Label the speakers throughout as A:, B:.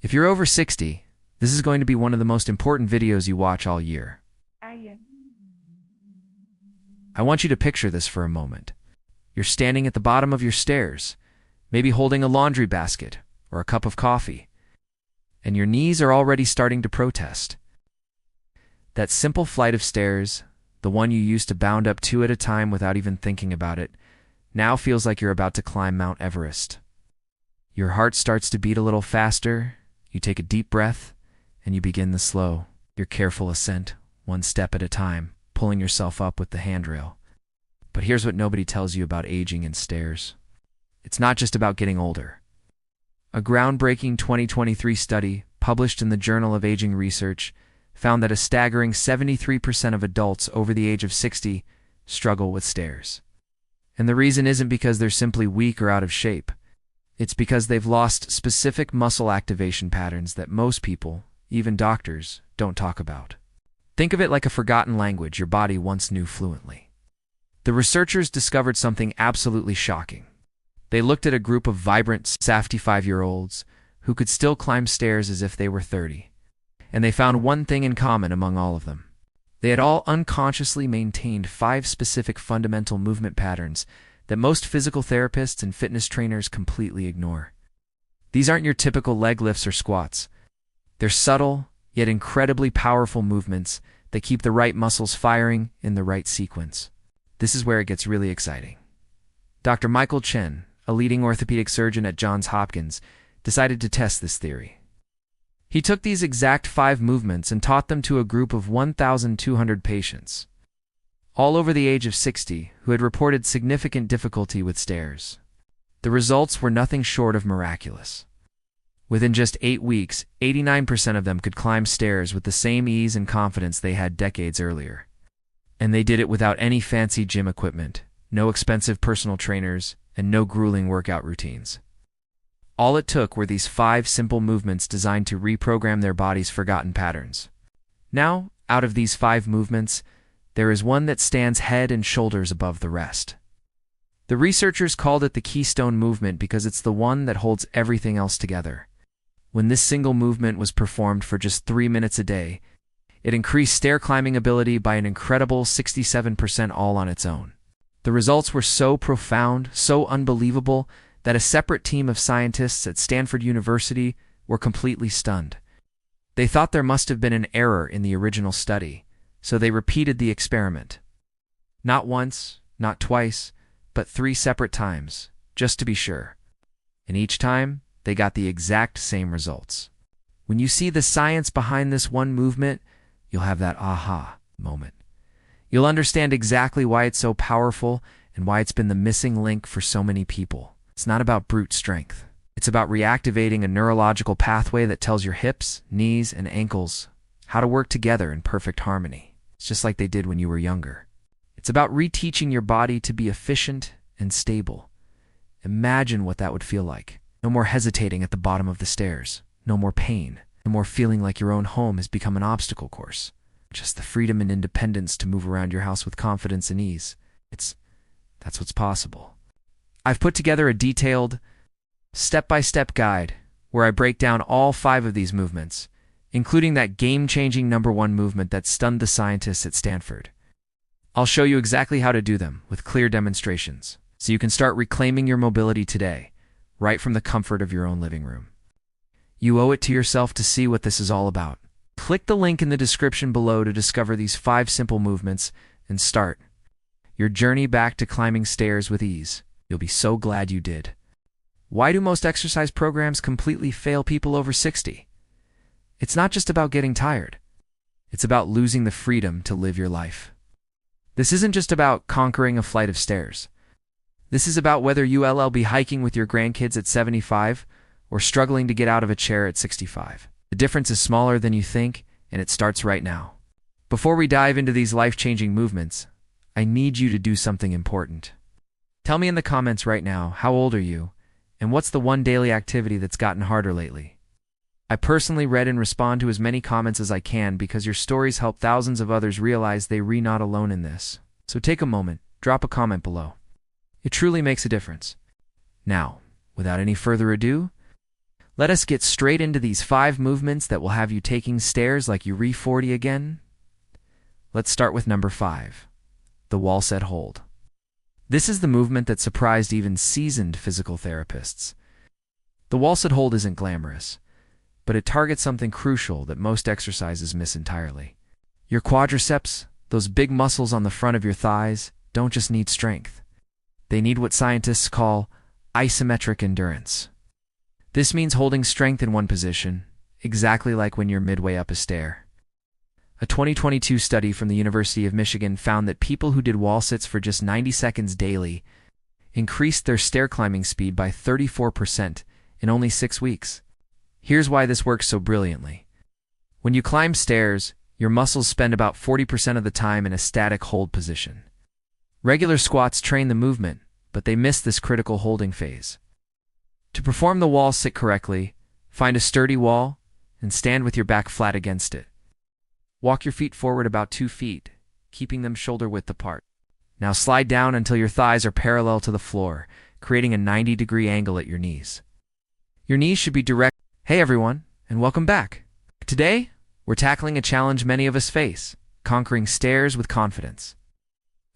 A: If you're over 60, this is going to be one of the most important videos you watch all year. I want you to picture this for a moment. You're standing at the bottom of your stairs, maybe holding a laundry basket or a cup of coffee, and your knees are already starting to protest. That simple flight of stairs, the one you used to bound up two at a time without even thinking about it, now feels like you're about to climb Mount Everest. Your heart starts to beat a little faster, you take a deep breath, and you begin the slow, your careful ascent, one step at a time, pulling yourself up with the handrail. But here's what nobody tells you about aging and stairs. It's not just about getting older. A groundbreaking 2023 study, published in the Journal of Aging Research, found that a staggering 73% of adults over the age of 60 struggle with stairs. And the reason isn't because they're simply weak or out of shape. It's because they've lost specific muscle activation patterns that most people, even doctors, don't talk about. Think of it like a forgotten language your body once knew fluently. The researchers discovered something absolutely shocking. They looked at a group of vibrant 75-year-olds who could still climb stairs as if they were 30. And they found one thing in common among all of them. They had all unconsciously maintained 5 specific fundamental movement patterns that most physical therapists and fitness trainers completely ignore. These aren't your typical leg lifts or squats. They're subtle, yet incredibly powerful movements that keep the right muscles firing in the right sequence. This is where it gets really exciting. Dr. Michael Chen, a leading orthopedic surgeon at Johns Hopkins, decided to test this theory. He took these exact 5 movements and taught them to a group of 1,200 patients, all over the age of 60, who had reported significant difficulty with stairs. The results were nothing short of miraculous. Within just 8 weeks, 89% of them could climb stairs with the same ease and confidence they had decades earlier. And they did it without any fancy gym equipment, no expensive personal trainers, and no grueling workout routines. All it took were these 5 simple movements designed to reprogram their body's forgotten patterns. Now, out of these 5 movements, there is one that stands head and shoulders above the rest. The researchers called it the keystone movement because it's the one that holds everything else together. When this single movement was performed for just 3 minutes a day, it increased stair climbing ability by an incredible 67% all on its own. The results were so profound, so unbelievable, that a separate team of scientists at Stanford University were completely stunned. They thought there must have been an error in the original study, so they repeated the experiment. Not once, not twice, but 3 separate times, just to be sure. And each time, they got the exact same results. When you see the science behind this one movement, you'll have that aha moment. You'll understand exactly why it's so powerful and why it's been the missing link for so many people. It's not about brute strength. It's about reactivating a neurological pathway that tells your hips, knees, and ankles how to work together in perfect harmony. It's just like they did when you were younger. It's about reteaching your body to be efficient and stable. Imagine what that would feel like. No more hesitating at the bottom of the stairs. No more pain. No more feeling like your own home has become an obstacle course. Just the freedom and independence to move around your house with confidence and ease. That's what's possible. I've put together a detailed, step-by-step guide where I break down all 5 of these movements, including that game-changing #1 movement that stunned the scientists at Stanford. I'll show you exactly how to do them with clear demonstrations, so you can start reclaiming your mobility today, right from the comfort of your own living room. You owe it to yourself to see what this is all about. Click the link in the description below to discover these 5 simple movements and start your journey back to climbing stairs with ease. You'll be so glad you did. Why do most exercise programs completely fail people over 60? It's not just about getting tired. It's about losing the freedom to live your life. This isn't just about conquering a flight of stairs. This is about whether you'll be hiking with your grandkids at 75 or struggling to get out of a chair at 65. The difference is smaller than you think, and it starts right now. Before we dive into these life-changing movements, I need you to do something important. Tell me in the comments right now, how old are you, and what's the one daily activity that's gotten harder lately? I personally read and respond to as many comments as I can because your stories help thousands of others realize they're not alone in this. So take a moment, drop a comment below. It truly makes a difference. Now, without any further ado, Let us get straight into these 5 movements that will have you taking stairs like you re-40 again. Let's start with number 5, the wall sit hold. This is the movement that surprised even seasoned physical therapists. The wall sit hold isn't glamorous, but it targets something crucial that most exercises miss entirely. Your quadriceps, those big muscles on the front of your thighs, don't just need strength. They need what scientists call isometric endurance. This means holding strength in one position, exactly like when you're midway up a stair. A 2022 study from the University of Michigan found that people who did wall sits for just 90 seconds daily increased their stair climbing speed by 34% in only 6 weeks. Here's why this works so brilliantly. When you climb stairs, your muscles spend about 40% of the time in a static hold position. Regular squats train the movement, but they miss this critical holding phase. To perform the wall sit correctly, find a sturdy wall and stand with your back flat against it. Walk your feet forward about 2 feet, keeping them shoulder width apart. Now slide down until your thighs are parallel to the floor, creating a 90-degree angle at your knees. Your knees should be direct. Hey everyone, and welcome back. Today, we're tackling a challenge many of us face, conquering stairs with confidence.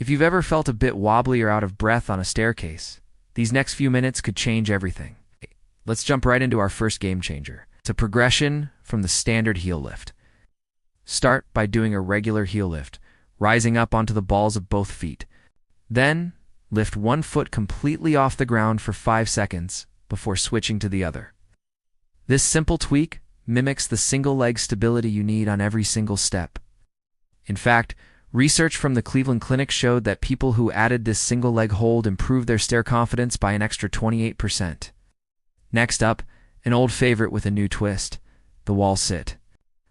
A: If you've ever felt a bit wobbly or out of breath on a staircase, these next few minutes could change everything. Let's jump right into our first game changer. It's a progression from the standard heel lift. Start by doing a regular heel lift, rising up onto the balls of both feet. Then, lift one foot completely off the ground for 5 seconds before switching to the other. This simple tweak mimics the single leg stability you need on every single step. In fact, research from the Cleveland Clinic showed that people who added this single leg hold improved their stair confidence by an extra 28%. Next up, an old favorite with a new twist, the wall sit.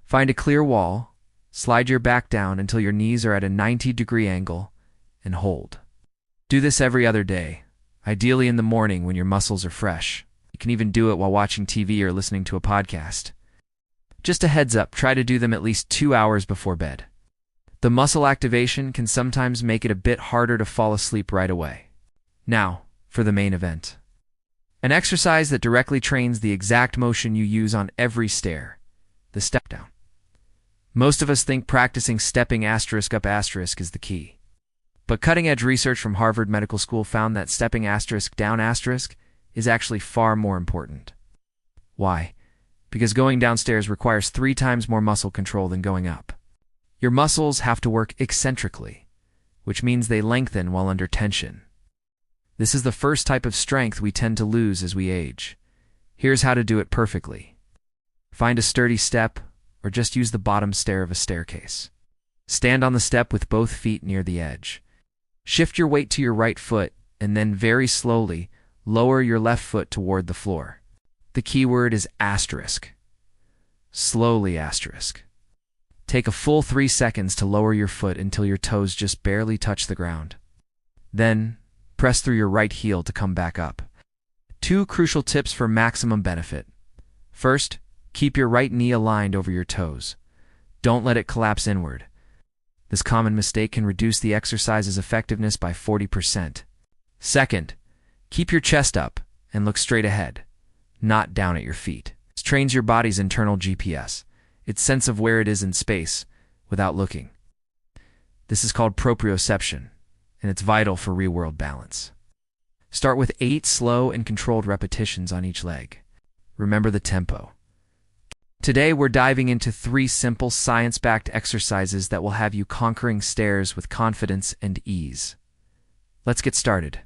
A: Find a clear wall, slide your back down until your knees are at a 90-degree angle, and hold. Do this every other day, ideally in the morning when your muscles are fresh. You can even do it while watching TV or listening to a podcast. Just a heads up, try to do them at least 2 hours before bed. The muscle activation can sometimes make it a bit harder to fall asleep right away. Now, for the main event. An exercise that directly trains the exact motion you use on every stair, the step down. Most of us think practicing stepping asterisk up asterisk is the key. But cutting-edge research from Harvard Medical School found that stepping asterisk down asterisk is actually far more important. Why? Because going downstairs requires 3 times more muscle control than going up. Your muscles have to work eccentrically, which means they lengthen while under tension. This is the first type of strength we tend to lose as we age. Here's how to do it perfectly. Find a sturdy step, or just use the bottom stair of a staircase. Stand on the step with both feet near the edge. Shift your weight to your right foot, and then very slowly lower your left foot toward the floor. The key word is asterisk. Slowly asterisk. Take a full 3 seconds to lower your foot until your toes just barely touch the ground. Then, press through your right heel to come back up. 2 crucial tips for maximum benefit. First, keep your right knee aligned over your toes. Don't let it collapse inward. This common mistake can reduce the exercise's effectiveness by 40%. Second, keep your chest up and look straight ahead, not down at your feet. This trains your body's internal GPS, its sense of where it is in space, without looking. This is called proprioception, and it's vital for real-world balance. Start with 8 slow and controlled repetitions on each leg. Remember the tempo. Today we're diving into 3 simple science-backed exercises that will have you conquering stairs with confidence and ease. Let's get started.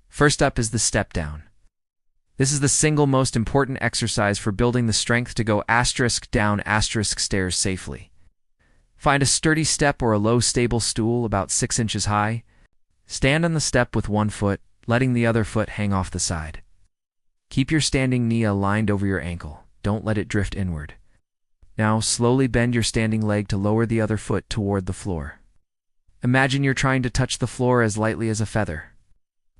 A: First up is the step down. This is the single most important exercise for building the strength to go asterisk down asterisk stairs safely. Find a sturdy step or a low stable stool about 6 inches high. Stand on the step with one foot, letting the other foot hang off the side. Keep your standing knee aligned over your ankle. Don't let it drift inward. Now slowly bend your standing leg to lower the other foot toward the floor. Imagine you're trying to touch the floor as lightly as a feather.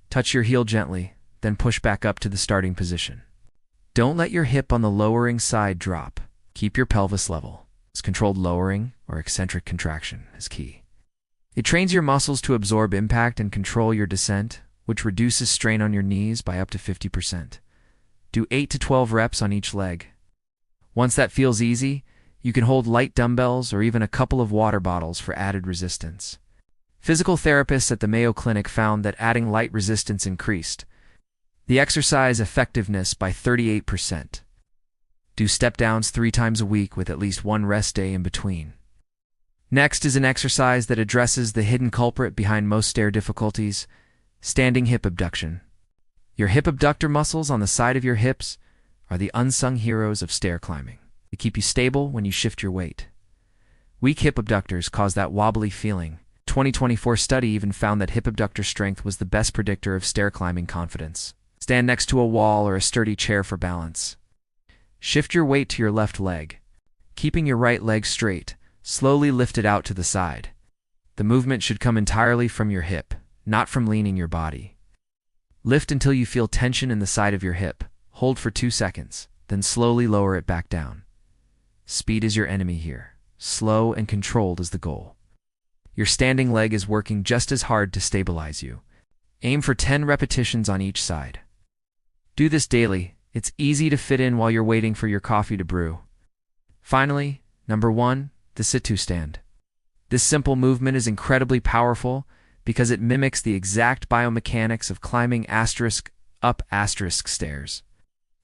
A: Touch your heel gently, then push back up to the starting position. Don't let your hip on the lowering side drop. Keep your pelvis level. This controlled lowering or eccentric contraction is key. It trains your muscles to absorb impact and control your descent, which reduces strain on your knees by up to 50%. Do 8 to 12 reps on each leg. Once that feels easy, you can hold light dumbbells or even a couple of water bottles for added resistance. Physical therapists at the Mayo Clinic found that adding light resistance increased the exercise effectiveness by 38%. Do step-downs 3 times a week with at least one rest day in between. Next is an exercise that addresses the hidden culprit behind most stair difficulties: standing hip abduction. Your hip abductor muscles on the side of your hips are the unsung heroes of stair climbing. They keep you stable when you shift your weight. Weak hip abductors cause that wobbly feeling. 2024 study even found that hip abductor strength was the best predictor of stair climbing confidence. Stand next to a wall or a sturdy chair for balance. Shift your weight to your left leg. Keeping your right leg straight, slowly lift it out to the side. The movement should come entirely from your hip, not from leaning your body. Lift until you feel tension in the side of your hip. Hold for 2 seconds, then slowly lower it back down. Speed is your enemy here. Slow and controlled is the goal. Your standing leg is working just as hard to stabilize you. Aim for 10 repetitions on each side. Do this daily. It's easy to fit in while you're waiting for your coffee to brew. Finally, number 1, the sit-to stand. This simple movement is incredibly powerful because it mimics the exact biomechanics of climbing up stairs.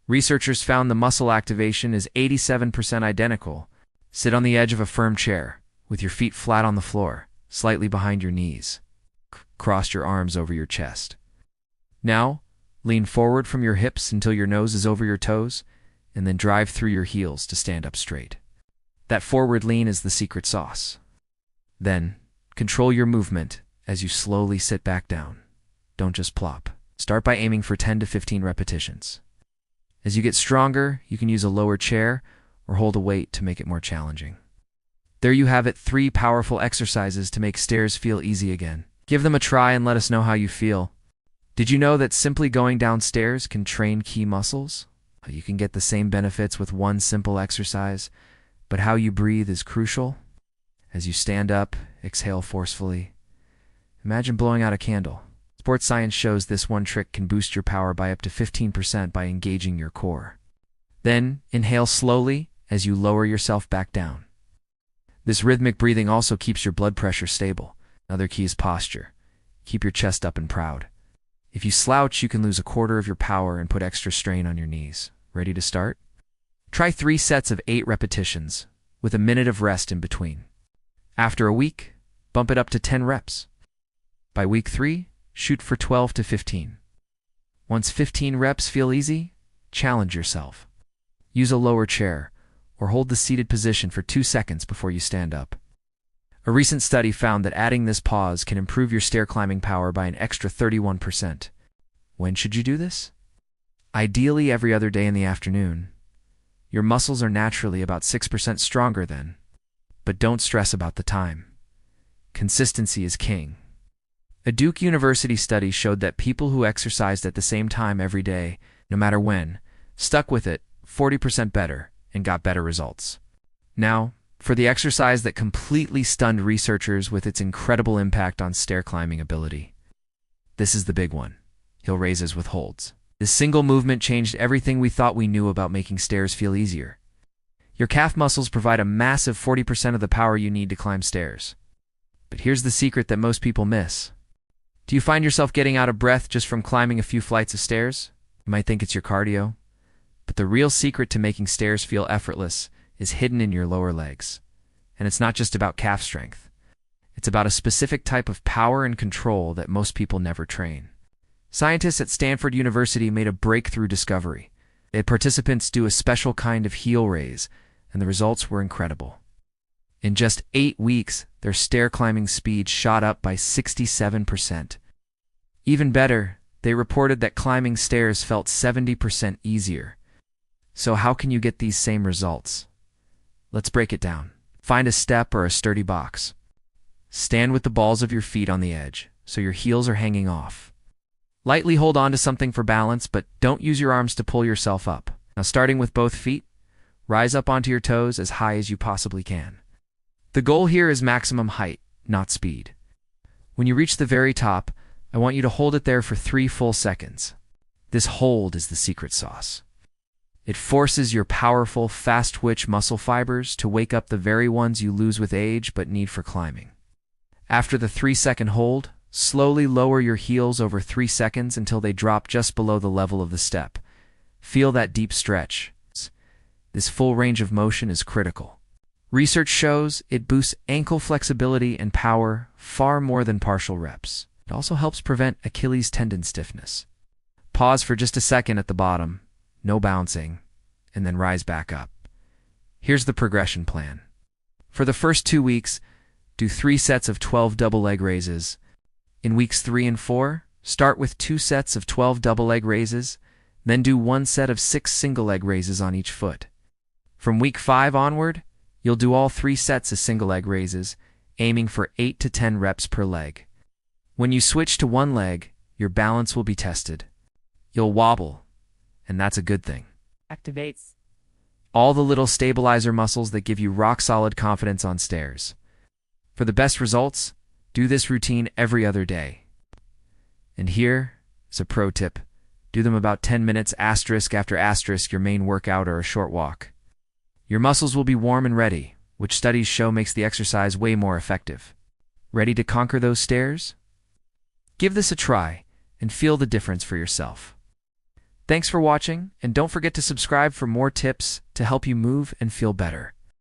A: Researchers found the muscle activation is 87% identical. Sit on the edge of a firm chair, with your feet flat on the floor, slightly behind your knees. Cross your arms over your chest. Now, lean forward from your hips until your nose is over your toes, and then drive through your heels to stand up straight. That forward lean is the secret sauce. Then, control your movement as you slowly sit back down. Don't just plop. Start by aiming for 10 to 15 repetitions. As you get stronger, you can use a lower chair or hold a weight to make it more challenging. There you have it, 3 powerful exercises to make stairs feel easy again. Give them a try and let us know how you feel. Did you know that simply going downstairs can train key muscles? You can get the same benefits with one simple exercise, but how you breathe is crucial. As you stand up, exhale forcefully. Imagine blowing out a candle. Sports science shows this one trick can boost your power by up to 15% by engaging your core. Then, inhale slowly as you lower yourself back down. This rhythmic breathing also keeps your blood pressure stable. Another key is posture. Keep your chest up and proud. If you slouch, you can lose a quarter of your power and put extra strain on your knees. Ready to start? Try 3 sets of 8 repetitions, with a minute of rest in between. After a week, bump it up to 10 reps. By week 3, shoot for 12 to 15. Once 15 reps feel easy, challenge yourself. Use a lower chair, or hold the seated position for 2 seconds before you stand up. A recent study found that adding this pause can improve your stair climbing power by an extra 31%. When should you do this? Ideally every other day in the afternoon. Your muscles are naturally about 6% stronger then. But don't stress about the time. Consistency is king. A Duke University study showed that people who exercised at the same time every day, no matter when, stuck with it 40% better and got better results. Now, for the exercise that completely stunned researchers with its incredible impact on stair climbing ability. This is the big one: heel raises with holds. This single movement changed everything we thought we knew about making stairs feel easier. Your calf muscles provide a massive 40% of the power you need to climb stairs. But here's the secret that most people miss. Do you find yourself getting out of breath just from climbing a few flights of stairs? You might think it's your cardio. But the real secret to making stairs feel effortless is hidden in your lower legs. And it's not just about calf strength. It's about a specific type of power and control that most people never train. Scientists at Stanford University made a breakthrough discovery. They had participants do a special kind of heel raise, and the results were incredible. In just 8 weeks, their stair climbing speed shot up by 67%. Even better, they reported that climbing stairs felt 70% easier. So how can you get these same results? Let's break it down. Find a step or a sturdy box. Stand with the balls of your feet on the edge, so your heels are hanging off. Lightly hold on to something for balance, but don't use your arms to pull yourself up. Now, starting with both feet, rise up onto your toes as high as you possibly can. The goal here is maximum height, not speed. When you reach the very top, I want you to hold it there for 3 full seconds. This hold is the secret sauce. It forces your powerful, fast-twitch muscle fibers to wake up the very ones you lose with age but need for climbing. After the 3-second hold, slowly lower your heels over 3 seconds until they drop just below the level of the step. Feel that deep stretch. This full range of motion is critical. Research shows it boosts ankle flexibility and power far more than partial reps. It also helps prevent Achilles tendon stiffness. Pause for just a second at the bottom, no bouncing, and then rise back up. Here's the progression plan. For the first 2 weeks, do 3 sets of 12 double leg raises. In weeks 3 and 4, start with 2 sets of 12 double leg raises, then do 1 set of 6 single leg raises on each foot. From week 5 onward, you'll do all 3 sets of single leg raises, aiming for 8 to 10 reps per leg. When you switch to one leg, your balance will be tested. You'll wobble, and that's a good thing.
B: Activates
A: All the little stabilizer muscles that give you rock-solid confidence on stairs. For the best results, do this routine every other day. And here is a pro tip. Do them about 10 minutes asterisk after asterisk your main workout or a short walk. Your muscles will be warm and ready, which studies show makes the exercise way more effective. Ready to conquer those stairs? Give this a try and feel the difference for yourself. Thanks for watching, and don't forget to subscribe for more tips to help you move and feel better.